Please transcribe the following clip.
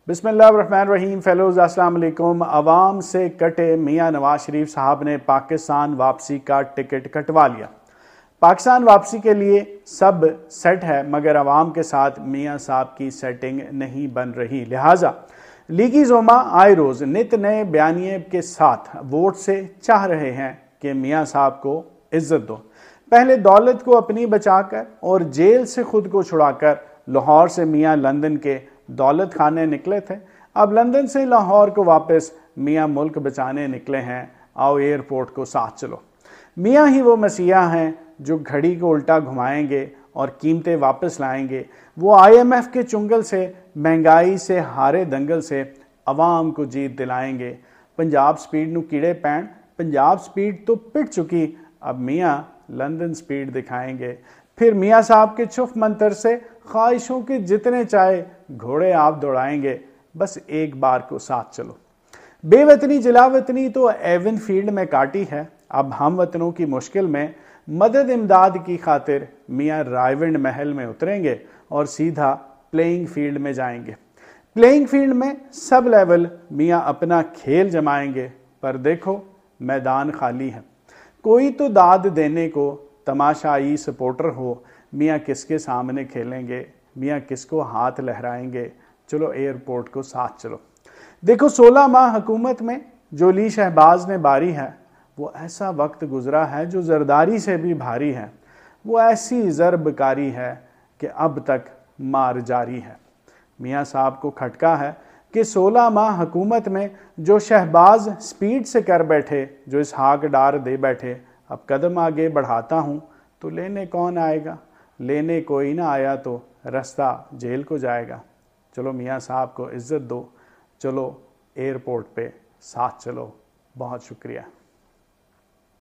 बिस्मिल्लाहिर्रहमानिर्रहीम। फेलोज़ अस्सलाम वालेकुम। अवाम से कटे मियाँ नवाज शरीफ साहब ने पाकिस्तान वापसी का टिकट कटवा लिया। पाकिस्तान वापसी के लिए सब सेट है, मगर अवाम के साथ मियाँ साहब की सेटिंग नहीं बन रही। लिहाजा लीगी जोमा आए रोज़ नित नए बयानिए के साथ वोट से चाह रहे हैं कि मियाँ साहब को इज्जत दो। पहले दौलत को अपनी बचाकर और जेल से खुद को छुड़ाकर लाहौर से मियाँ लंदन के दौलत खाने निकले थे। अब लंदन से लाहौर को वापस मियाँ मुल्क बचाने निकले हैं। आओ एयरपोर्ट को साथ चलो। मियाँ ही वो मसीहा हैं जो घड़ी को उल्टा घुमाएंगे और कीमतें वापस लाएंगे। वो IMF के चुंगल से, महंगाई से हारे दंगल से अवाम को जीत दिलाएंगे। पंजाब स्पीड नू कीड़े पैण, पंजाब स्पीड तो पिट चुकी, अब मियाँ लंदन स्पीड दिखाएंगे। फिर मियाँ साहब के छुफ मंतर से ख्वाहिशों के जितने चाहे घोड़े आप दौड़ाएंगे। बस एक बार को साथ चलो। बेवतनी जिलावतनी तो एवन फील्ड में काटी है। अब हम वतनों की मुश्किल में मदद इमदाद की खातिर मियाँ रायविंड महल में उतरेंगे और सीधा प्लेइंग फील्ड में जाएंगे। प्लेइंग फील्ड में सब लेवल मियाँ अपना खेल जमाएंगे, पर देखो मैदान खाली है। कोई तो दाद देने को तमाशाई सपोर्टर हो। मियाँ किसके सामने खेलेंगे, मियाँ किसको हाथ लहराएंगे। चलो एयरपोर्ट को साथ चलो। देखो 16 माह हुकूमत में जो ली शहबाज ने बारी है, वो ऐसा वक्त गुजरा है जो जरदारी से भी भारी है। वो ऐसी ज़रबकारी है कि अब तक मार जारी है। मियाँ साहब को खटका है कि 16 माह हुकूमत में जो शहबाज स्पीड से कर बैठे, जो इसहाक डार दे बैठे, अब कदम आगे बढ़ाता हूँ तो लेने कौन आएगा। लेने कोई ना आया तो रास्ता जेल को जाएगा। चलो मियाँ साहब को इज्जत दो, चलो एयरपोर्ट पे साथ चलो। बहुत शुक्रिया।